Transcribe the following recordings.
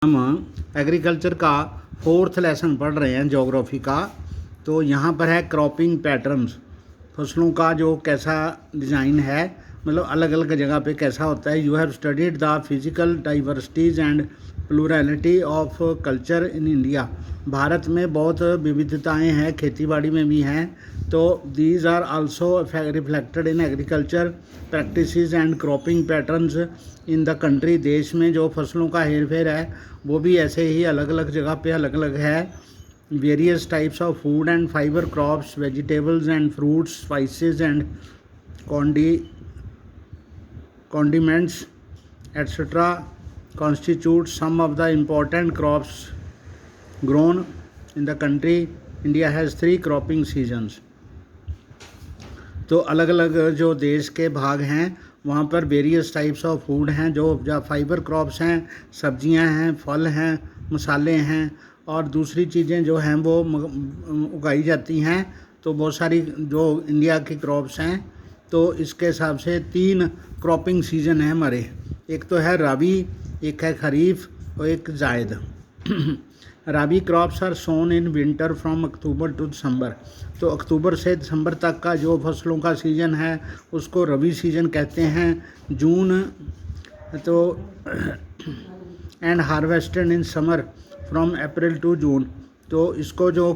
हम एग्रीकल्चर का fourth lesson पढ़ रहे हैं ज्योग्राफी का। तो यहाँ पर है क्रॉपिंग पैटर्न्स, फसलों का जो कैसा डिज़ाइन है, मतलब अलग अलग जगह पे कैसा होता है। You have studied the physical diversities and plurality of culture in India. Bharat में बहुत विविधताएं हैं, खेतीबाड़ी में भी हैं। तो these are also reflected in agriculture practices and cropping patterns in the country. देश में जो फसलों का हेर फेर है वो भी ऐसे ही अलग अलग जगह पे अलग अलग है। Various types of food and fibre crops, vegetables and fruits, spices and condiments etc. constitute some of the important crops grown in the country. India has 3 cropping seasons. तो अलग अलग जो देश के भाग हैं वहाँ पर वेरियस टाइप्स ऑफ फूड हैं, जो फाइबर क्रॉप्स हैं, सब्जियां हैं, फल हैं, मसाले हैं और दूसरी चीज़ें जो हैं वो उगाई जाती हैं। तो बहुत सारी जो इंडिया की क्रॉप्स हैं, तो इसके हिसाब से 3 क्रॉपिंग सीजन है हमारे। एक तो है राबी, एक है खरीफ और एक zaid. Rabi crops are sown in winter from October to December. तो अक्टूबर से दिसंबर तक का जो फसलों का सीज़न है उसको रबी सीजन कहते हैं। जून तो and harvested in summer from April to June. तो इसको जो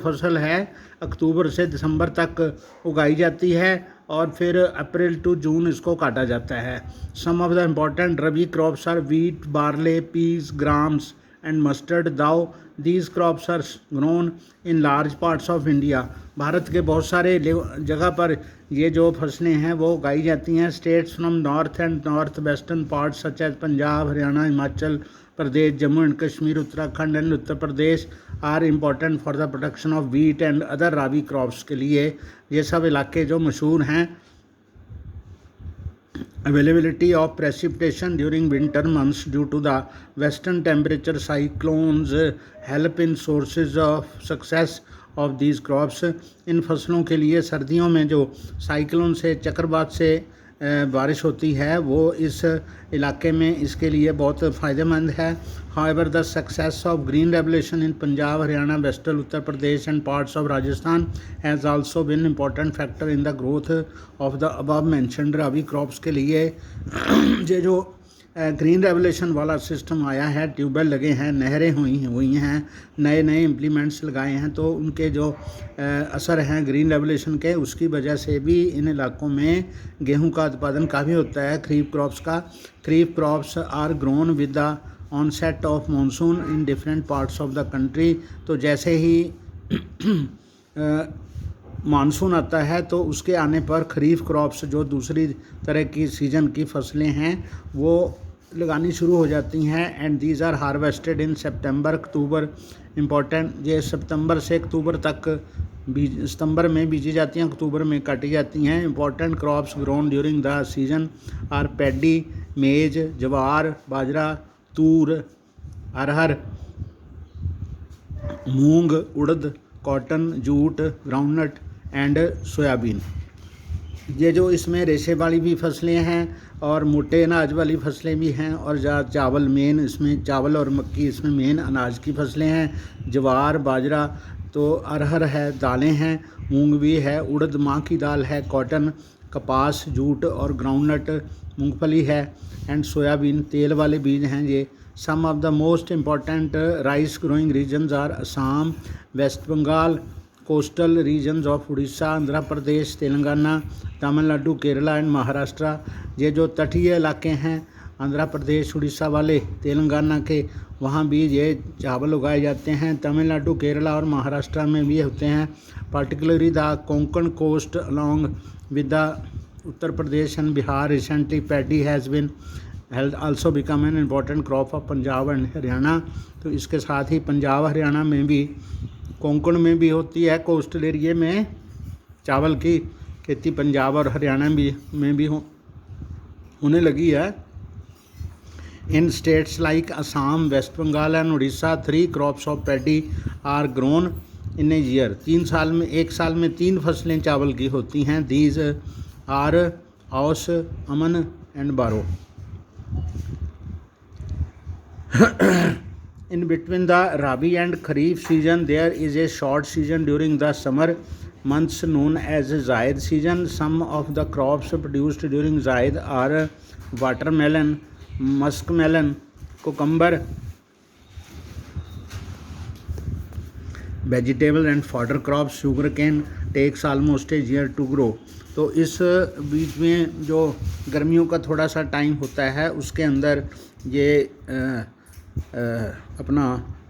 फसल है अक्टूबर से दिसंबर तक उगाई जाती है और फिर अप्रैल टू जून इसको काटा जाता है। Some of the important rabi crops are wheat, barley, peas, grams and mustard दाउ। These crops are grown in large parts of India. भारत के बहुत सारे जगह पर ये जो फसलें हैं वो उगाई जाती हैं। States from north and north western parts such as Punjab, Haryana, Himachal Pradesh, Jammu and Kashmir, Uttarakhand and Uttar Pradesh are important for the production of wheat and other rabi crops के लिए ये सब इलाके जो मशहूर हैं। Availability of precipitation during winter months due to the western temperature cyclones help in sources of success of these crops. इन फसलों के लिए सर्दियों में जो साइक्लोन से, चक्रवात से बारिश होती है वो इस इलाके में इसके लिए बहुत फ़ायदेमंद है। However, the success of green revolution in Punjab, Haryana, Western Uttar Pradesh and parts of Rajasthan has also been an important factor in the growth of the above mentioned rabi crops के लिए ये जो green revolution वाला system आया है, tubewell लगे हैं, नहरें हुई हैं, नए नए इम्प्लीमेंट्स लगाए हैं, तो उनके जो असर हैं ग्रीन रेवोल्यूशन के, उसकी वजह से भी इन इलाकों में गेहूं का उत्पादन काफ़ी होता है, खरीफ क्रॉप्स का। Kharif crops are grown with the onset of monsoon in different parts of the country. तो जैसे ही मानसून आता है तो उसके आने पर खरीफ क्रॉप्स जो दूसरी तरह की सीजन की फसलें हैं वो लगानी शुरू हो जाती हैं। And these are harvested in September, October. Important ये सितंबर से अक्टूबर तक सितंबर में बीजी जाती हैं, अक्टूबर में काटी जाती हैं। Important crops grown during the season are paddy, maize, jowar, bajra, tur, arhar, moong, urad, cotton, jute, groundnut and soybean. ये जो इसमें रेशे वाली भी फसलें हैं और मोटे अनाज वाली फसलें भी हैं और चावल मेन, इसमें चावल और मक्की इसमें मेन अनाज की फसलें हैं। ज्वार, बाजरा, तो अरहर है, दालें हैं, मूंग भी है, उड़द माह की दाल है, कॉटन, कपास, जूट और ग्राउंडनट मूंगफली है एंड सोयाबीन तेल वाले बीज हैं ये। Some of the most important rice growing regions are Assam, waste Bengal, coastal regions of Orissa, Andhra Pradesh, Telangana, Tamil Nadu, Kerala and Maharashtra. ये जो तटीय इलाके हैं आंध्र प्रदेश, उड़ीसा वाले, तेलंगाना के, वहाँ भी ये चावल उगाए जाते हैं। तमिलनाडु, केरला और महाराष्ट्र में भी होते हैं। Particularly the Konkan coast along with the Uttar Pradesh and Bihar recently paddy has been also become an important crop of Punjab and Haryana. तो इसके साथ ही पंजाब हरियाणा में भी, कोंकण में भी होती है, कोस्टल एरिया में चावल की खेती पंजाब और हरियाणा में भी होने लगी है। In states like Assam, waste Bengal and Orissa 3 crops of paddy are grown in a year. 3 साल में, एक साल में 3 फसलें चावल की होती हैं। These are aus, aman and boro. In between the Rabi and Kharif season, there is a short season during the summer months known as Zaid season. Some of the crops produced during Zaid are watermelon, muskmelon, cucumber, vegetable and fodder crop, sugar cane takes almost a year to grow. तो इस बीच में जो गर्मियों का थोड़ा सा time होता है उसके अंदर ये अपना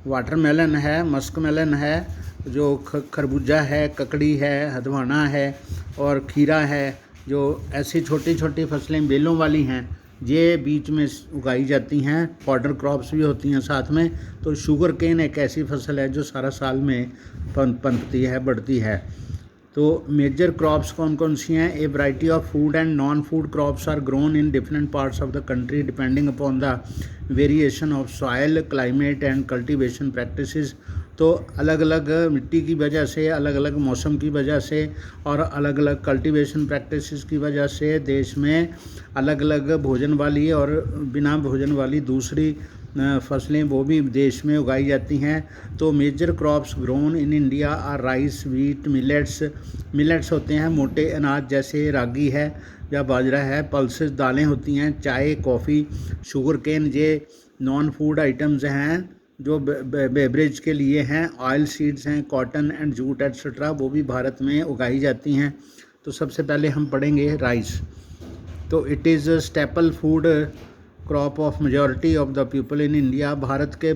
वाटरमेलन है, मस्कमेलन है, जो खरबूजा है, ककड़ी है, हदवाना है और खीरा है, जो ऐसी छोटी छोटी फसलें बेलों वाली हैं ये बीच में उगाई जाती हैं। फॉडर क्रॉप्स भी होती हैं साथ में। तो शुगर केन एक ऐसी फसल है जो सारा साल में पनपती है, बढ़ती है। तो मेजर क्रॉप्स कौन कौन सी हैं? A variety of food and non food crops are grown in different parts of the country depending upon the variation of soil, climate and cultivation practices. तो अलग अलग मिट्टी की वजह से, अलग अलग मौसम की वजह से और अलग अलग कल्टीवेशन प्रैक्टिसेस की वजह से देश में अलग अलग भोजन वाली और बिना भोजन वाली दूसरी फसलें वो भी देश में उगाई जाती हैं। तो major crops grown in India are rice, wheat, millets. Millets होते हैं मोटे अनाज जैसे रागी है या बाजरा है। पल्सेस दालें होती हैं, चाय, कॉफ़ी, शुगर केन ये नॉन फूड आइटम्स हैं जो बेवरेज के लिए हैं। ऑयल सीड्स हैं, कॉटन एंड जूट एट्सेट्रा वो भी भारत में उगाई जाती हैं। तो सबसे पहले हम पढ़ेंगे राइस। तो it is staple food crop of majority of the people in India. भारत के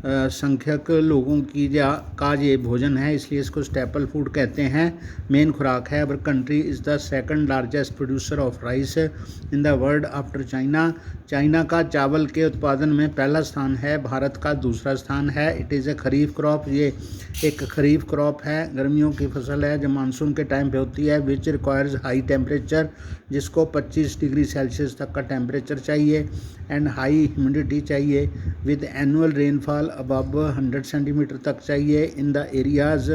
संख्यक लोगों की का ये भोजन है, इसलिए इसको स्टेपल फूड कहते हैं, मेन खुराक है। Our country is the second largest producer of rice in the world after China. China का चावल के उत्पादन में पहला स्थान है, भारत का दूसरा स्थान है। It is a kharif crop, ये एक खरीफ क्रॉप है, गर्मियों की फसल है जो मानसून के टाइम पे होती है। विच रिक्वायर्स हाई टेम्परेचर, जिसको 25 डिग्री सेल्सियस तक का टेम्परेचर चाहिए एंड हाई ह्यूमिडिटी चाहिए with annual rainfall above 100 centimetre तक चाहिए। In the areas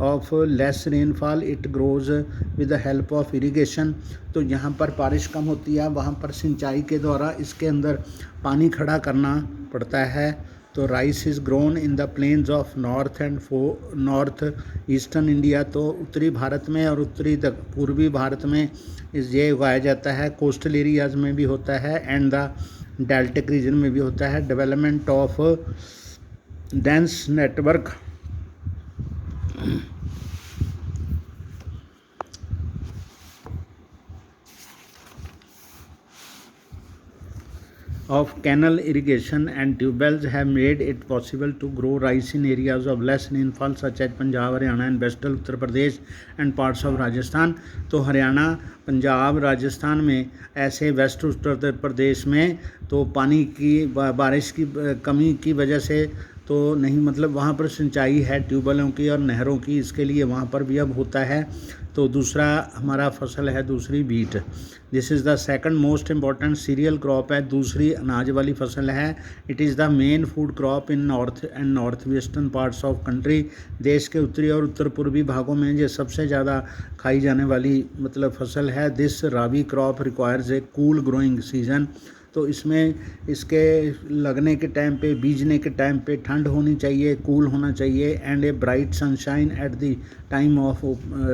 of less rainfall it grows with the help of irrigation. तो यहाँ पर बारिश कम होती है, वहाँ पर सिंचाई के द्वारा इसके अंदर पानी खड़ा करना पड़ता है। तो rice is grown in the plains of north and north eastern India. तो उत्तरी भारत में और उत्तरी पूर्वी भारत में ये उगाया जाता है। कोस्टल एरियाज़ में भी होता है एंड द डेल्टिक रीजन में भी होता है। Development of dense network of canal irrigation and tubewells have made it possible to grow rice in areas of less rainfall such as Punjab, Haryana and western Uttar Pradesh and parts of Rajasthan। तो हरियाणा, पंजाब, राजस्थान में ऐसे waste Uttar Pradesh में तो पानी की बारिश की कमी की वजह से तो नहीं, मतलब वहाँ पर सिंचाई है ट्यूबवेलों की और नहरों की, इसके लिए वहाँ पर भी अब होता है। तो दूसरा हमारा फसल है दूसरी wheat. This is the second most important cereal crop है, दूसरी अनाज वाली फसल है। It is the main food crop in north and north western parts of country. देश के उत्तरी और उत्तर पूर्वी भागों में ये सबसे ज़्यादा खाई जाने वाली मतलब फसल है। This rabi crop requires a cool growing season. तो इसमें इसके लगने के टाइम पे, बीजने के टाइम पे ठंड होनी चाहिए, कूल होना चाहिए and a bright sunshine at the time of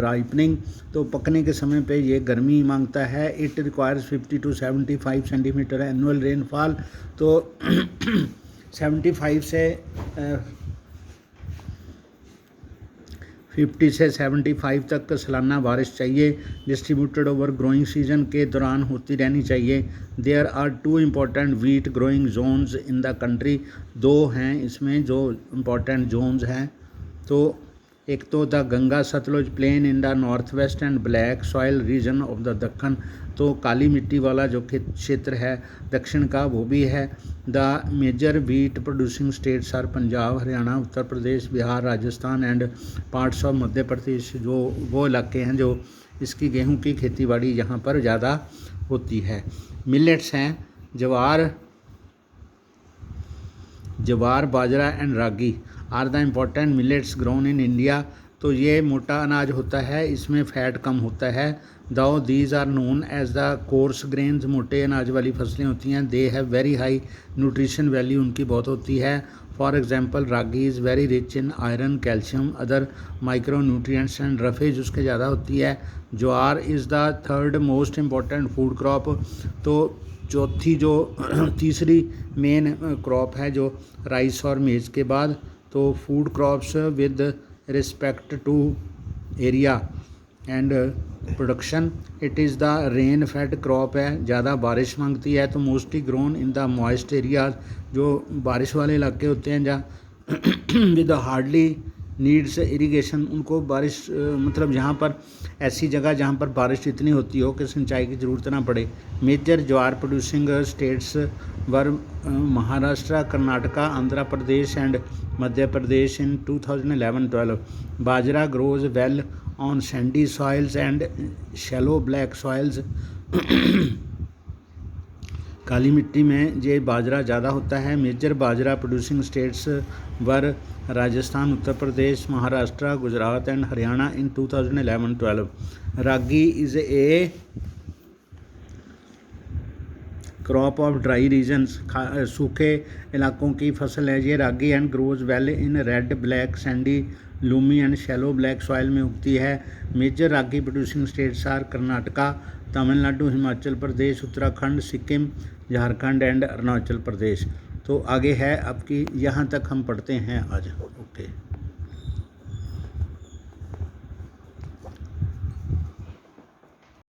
ripening. तो पकने के समय पे ये गर्मी मांगता है। It requires 50 to 75 centimetre annual rainfall. तो 75 से 50 से 75 तक सालाना बारिश चाहिए, डिस्ट्रीब्यूटेड ओवर ग्रोइंग सीजन के दौरान होती रहनी चाहिए। There are 2 important wheat growing zones in the country. 2 हैं इसमें जो इम्पॉर्टेंट जोन्स हैं। तो एक तो the Ganga Sutlej plain in the north west and black soil region of the Deccan. तो काली मिट्टी वाला जो क्षेत्र है दक्षिण का वो भी है। The major wheat producing states are Punjab, Haryana, Uttar Pradesh, Bihar, Rajasthan and parts of Madhya Pradesh. जो वो इलाके हैं जो इसकी गेहूं की खेतीबाड़ी यहाँ पर ज़्यादा होती है। मिलेट्स हैं jowar, bajra and ragi are the important millets grown in India. तो ये मोटा अनाज होता है, इसमें फ़ैट कम होता है। Though these are known as the coarse grains, मोटे अनाज वाली फसलें होती हैं। They have very high nutrition value, उनकी बहुत होती है। For example ragi is very rich in iron, calcium, other micro nutrients and roughage उसके ज़्यादा होती है। Jowar is the third most important food crop, तो चौथी जो तीसरी मेन क्रॉप है जो राइस और मेज़ के बाद। तो food crops with respect to area and production, it is the rain fed crop है, ज़्यादा बारिश मांगती है। तो mostly grown in the moist areas, जो बारिश वाले इलाके होते हैं जहाँ विद हार्डली नीड्स इरिगेशन, उनको बारिश मतलब जहाँ पर ऐसी जगह जहाँ पर बारिश इतनी होती हो कि सिंचाई की ज़रूरत ना पड़े। Major jowar producing states were Maharashtra, Karnataka, Andhra Pradesh and Madhya Pradesh in 2011-12। Bajra grows well on sandy soils and shallow black soils. काली मिट्टी में ये बाजरा ज़्यादा होता है। Major bajra producing states were Rajasthan, Uttar Pradesh, Maharashtra, Gujarat and Haryana in 2011-12। Ragi is a crop of dry regions, सूखे इलाकों की फसल है ये ragi. And grows well in red, black, Sandy, loamy and shallow black soil में उगती है। Major ragi producing states are Karnataka, Tamil Nadu, Himachal Pradesh, Uttarakhand, Sikkim, Jharkhand and Arunachal Pradesh. तो आगे है आपकी, यहाँ तक हम पढ़ते हैं आज। ओके।